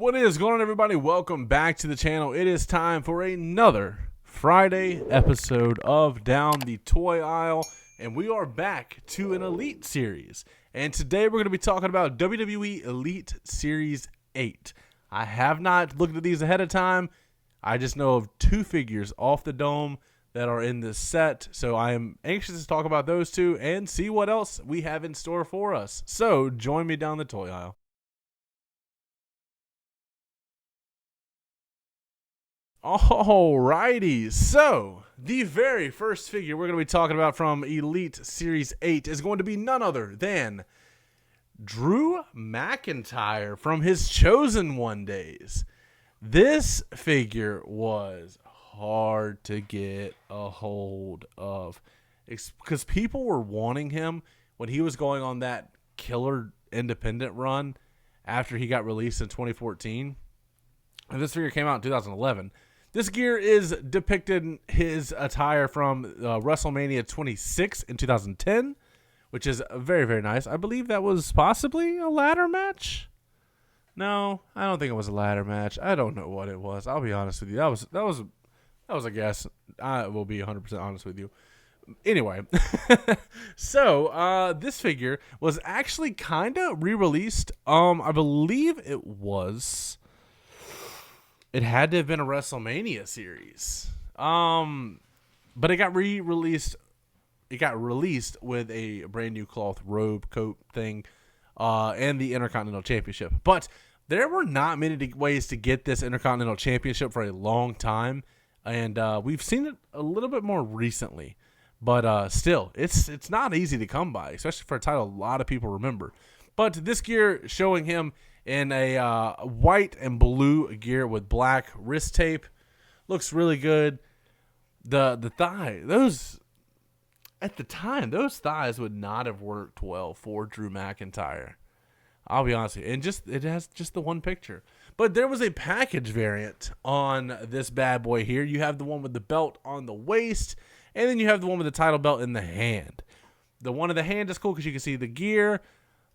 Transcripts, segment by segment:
What is going on, everybody? Welcome back to the channel. It is time for another Friday episode of Down the Toy Aisle, and we are back to an Elite Series. And today we're going to be talking about WWE Elite Series 8. I have not looked at these ahead of time. I just know of two figures off the dome that are in this set, so I am anxious to talk about those two and see what else we have in store for us. So join me down the toy aisle. Alrighty, so the very first figure we're going to be talking about from Elite Series 8 is going to be none other than Drew McIntyre from his Chosen One days. This figure was hard to get a hold of because people were wanting him when he was going on that killer independent run after he got released in 2014. And this figure came out in 2011. This gear is depicted his attire from WrestleMania 26 in 2010, which is very, very nice. I believe that was possibly a ladder match. No, I don't think it was a ladder match. I don't know what it was. I'll be honest with you. That was a guess. I will be 100% honest with you. Anyway, so this figure was actually kind of re-released. I believe it was. It had to have been a WrestleMania series. But it got re-released. It got released with a brand new cloth robe coat thing, and the Intercontinental Championship. But there were not many ways to get this Intercontinental Championship for a long time, and we've seen it a little bit more recently. But still, it's not easy to come by, especially for a title a lot of people remember. But this gear showing him in a white and blue gear with black wrist tape looks really good. The thigh, those at the time, those thighs would not have worked well for Drew McIntyre. I'll be honest with you. And it has just the one picture. But there was a package variant on this bad boy here. You have the one with the belt on the waist, and then you have the one with the title belt in the hand. The one in the hand is cool because you can see the gear.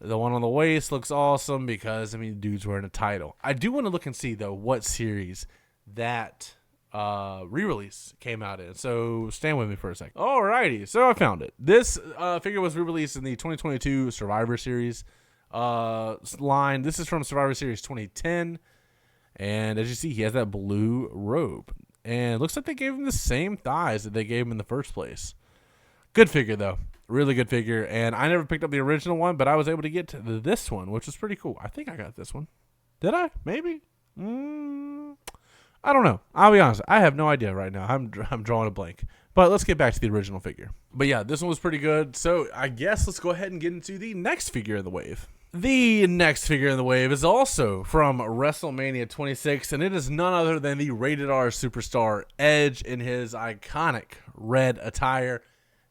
The one on the waist looks awesome because, I mean, dude's wearing a title. I do want to look and see, though, what series that re-release came out in. So stand with me for a second. Alrighty, so I found it. This figure was re-released in the 2022 Survivor Series line. This is from Survivor Series 2010. And as you see, he has that blue robe. And it looks like they gave him the same thighs that they gave him in the first place. Good figure, though. Really good figure. And I never picked up the original one, but I was able to get to this one, which was pretty cool. I think I got this one. Did I? Maybe? I don't know. I'll be honest. I have no idea right now. I'm drawing a blank. But let's get back to the original figure. But yeah, this one was pretty good. So I guess let's go ahead and get into the next figure in the wave. The next figure in the wave is also from WrestleMania 26, and it is none other than the Rated R superstar Edge in his iconic red attire.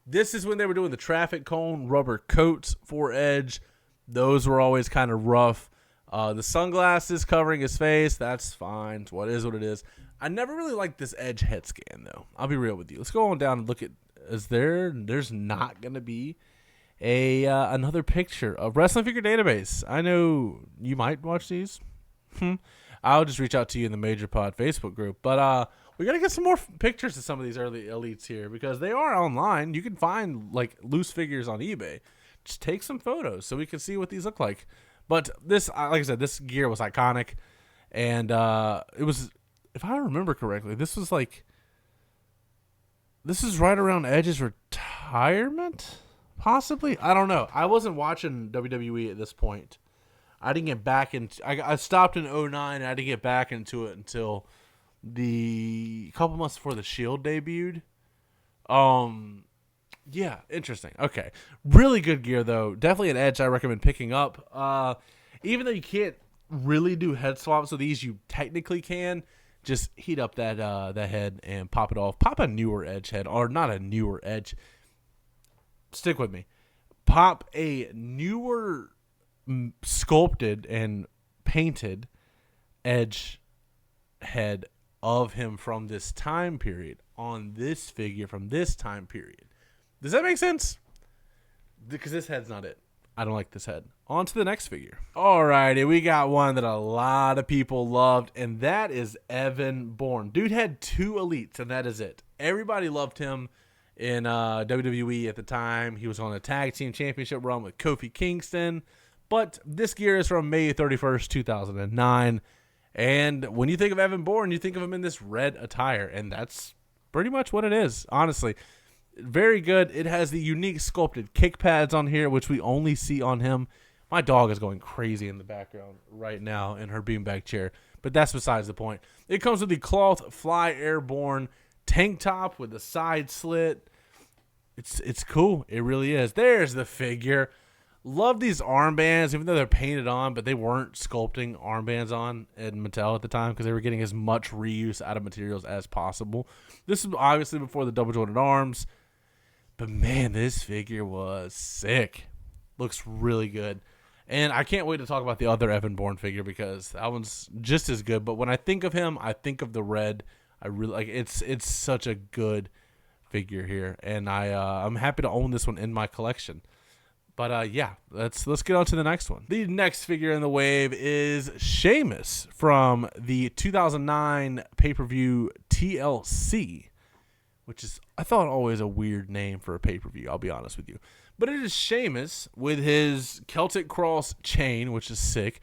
This is when they were doing the traffic cone rubber coats for Edge. Those were always kind of rough. The sunglasses covering his face, that's fine. It's what it is. I never really liked this Edge head scan, though. I'll be real with you. Let's go on down and look at, there's not going to be another picture of Wrestling Figure Database. I know you might watch these. I'll just reach out to you in the Major Pod Facebook group. But we got to get some more pictures of some of these early elites here because they are online. You can find like loose figures on eBay. Just take some photos so we can see what these look like. But this, like I said, this gear was iconic. And it was, if I remember correctly, this is right around Edge's retirement, possibly. I don't know. I wasn't watching WWE at this point. I didn't get back into. I stopped in 2009. And I didn't get back into it until the couple months before the Shield debuted. Yeah, interesting. Okay, really good gear though. Definitely an Edge I recommend picking up. Even though you can't really do head swaps with these, you technically can. Just heat up that head and pop it off. Pop a newer Edge head, or not a newer Edge. Stick with me. Pop a newer sculpted and painted Edge head of him from this time period on this figure from this time period. Does that make sense? Because this head's not it. I don't like this head On to the next figure. Alrighty, we got one that a lot of people loved, and that is Evan Bourne. Dude had 2 elites, and that is it. Everybody loved him in WWE at the time. He was on a tag team championship run with Kofi Kingston. But this gear is from May 31st, 2009. And when you think of Evan Bourne, you think of him in this red attire, and that's pretty much what it is, honestly. Very good. It has the unique sculpted kick pads on here, which we only see on him. My dog is going crazy in the background right now in her beanbag chair, but that's besides the point. It comes with the cloth Fly Airborne tank top with the side slit. It's cool. It really is. There's the figure. Love these armbands, even though they're painted on, but they weren't sculpting armbands on at Mattel at the time because they were getting as much reuse out of materials as possible. This is obviously before the double jointed arms, but man, this figure was sick. Looks really good. And I can't wait to talk about the other Evan Bourne figure because that one's just as good. But when I think of him, I think of the red. I really like it's such a good figure here, and I'm happy to own this one in my collection. But yeah, let's get on to the next one. The next figure in the wave is Sheamus from the 2009 pay-per-view TLC, which is, I thought, always a weird name for a pay-per-view, I'll be honest with you. But it is Sheamus with his Celtic Cross chain, which is sick.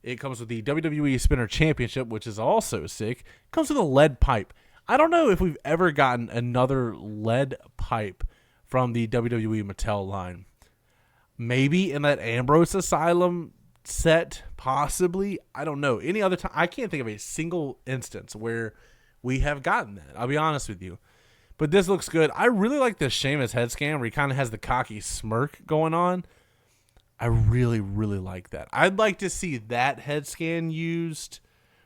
It comes with the WWE Spinner Championship, which is also sick. It comes with a lead pipe. I don't know if we've ever gotten another lead pipe from the WWE Mattel line. Maybe in that Ambrose Asylum set, possibly. I don't know. Any other time, I can't think of a single instance where we have gotten that. I'll be honest with you. But this looks good. I really like this Sheamus head scan where he kind of has the cocky smirk going on. I really, really like that. I'd like to see that head scan used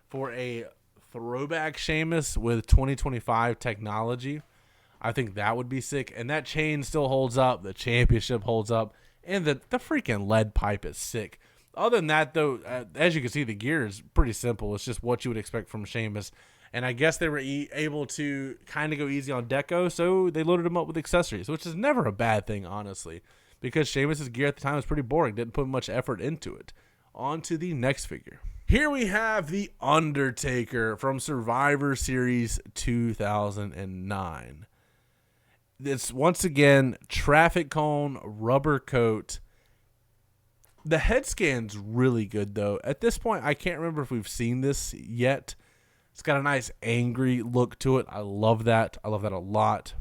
for a throwback Sheamus with 2025 technology. I think that would be sick. And that chain still holds up. The championship holds up. And the freaking lead pipe is sick. Other than that, though, as you can see, the gear is pretty simple. It's just what you would expect from Sheamus. And I guess they were able to kind of go easy on deco, so they loaded him up with accessories, which is never a bad thing, honestly, because Sheamus' gear at the time was pretty boring. Didn't put much effort into it. On to the next figure. Here we have The Undertaker from Survivor Series 2009. It's, once again, traffic cone, rubber coat. The head scan's really good, though. At this point, I can't remember if we've seen this yet. It's got a nice angry look to it. I love that. I love that a lot.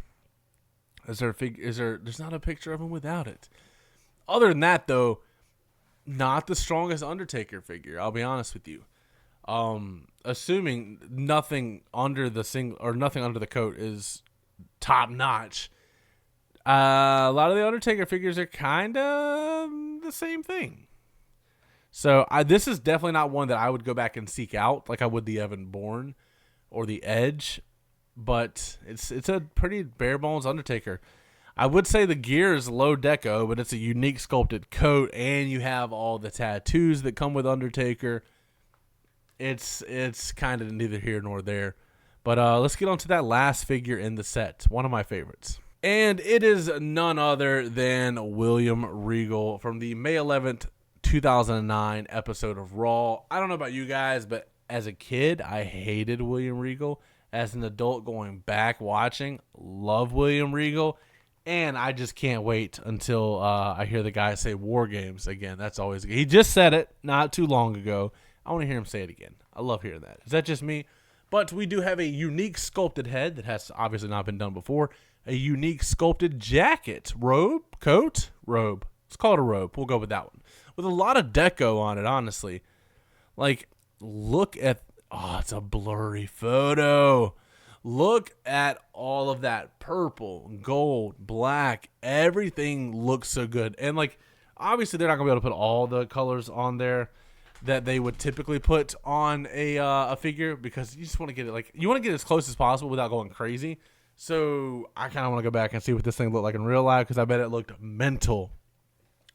There's not a picture of him without it. Other than that, though, not the strongest Undertaker figure, I'll be honest with you. Assuming nothing under the coat is top notch. A lot of the Undertaker figures are kind of the same thing. So this is definitely not one that I would go back and seek out like I would the Evan Bourne or the Edge, but it's a pretty bare bones Undertaker. I would say the gear is low deco, but it's a unique sculpted coat, and you have all the tattoos that come with Undertaker. It's kind of neither here nor there. But let's get on to that last figure in the set, one of my favorites. And it is none other than William Regal from the May 11th, 2009 episode of Raw. I don't know about you guys, but as a kid, I hated William Regal. As an adult going back watching, love William Regal. And I just can't wait until I hear the guy say War Games again. That's always good. He just said it not too long ago. I want to hear him say it again. I love hearing that. Is that just me? But we do have a unique sculpted head that has obviously not been done before. A unique sculpted jacket, coat. Let's call it a robe. We'll go with that one. With a lot of deco on it, honestly. Like, look at... Oh, it's a blurry photo. Look at all of that purple, gold, black. Everything looks so good. And, like, obviously they're not going to be able to put all the colors on there that they would typically put on a figure because you just want to get it, like, you want to get as close as possible without going crazy. So I kind of want to go back and see what this thing looked like in real life because I bet it looked mental.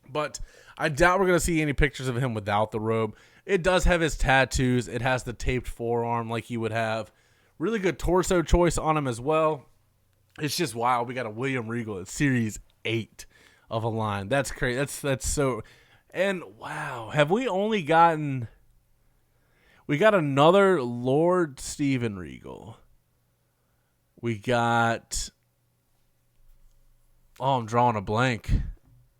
But I doubt we're going to see any pictures of him without the robe. It does have his tattoos. It has the taped forearm like you would have. Really good torso choice on him as well. It's just wild. We got a William Regal at Series 8 of a line. That's crazy. That's so... And wow, have we only gotten... We got another Lord Steven Regal. We got... Oh, I'm drawing a blank.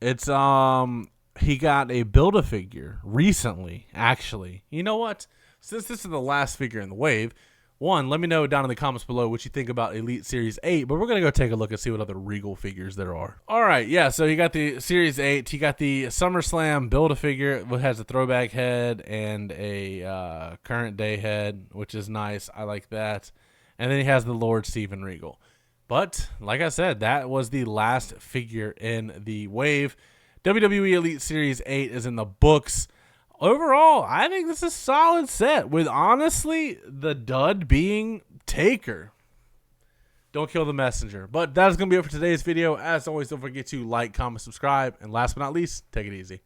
It's, he got a Build-A-Figure recently, actually. You know what? Since this is the last figure in the wave, one, let me know down in the comments below what you think about Elite Series 8, but we're going to go take a look and see what other Regal figures there are. All right, yeah, so you got the Series 8. You got the SummerSlam Build-A-Figure, which has a throwback head and a current day head, which is nice. I like that. And then he has the Lord Steven Regal. But, like I said, that was the last figure in the wave. WWE Elite Series 8 is in the books. Overall, I think this is a solid set, with honestly the dud being Taker. Don't kill the messenger. But that is going to be it for today's video. As always, don't forget to like, comment, subscribe, and last but not least, take it easy.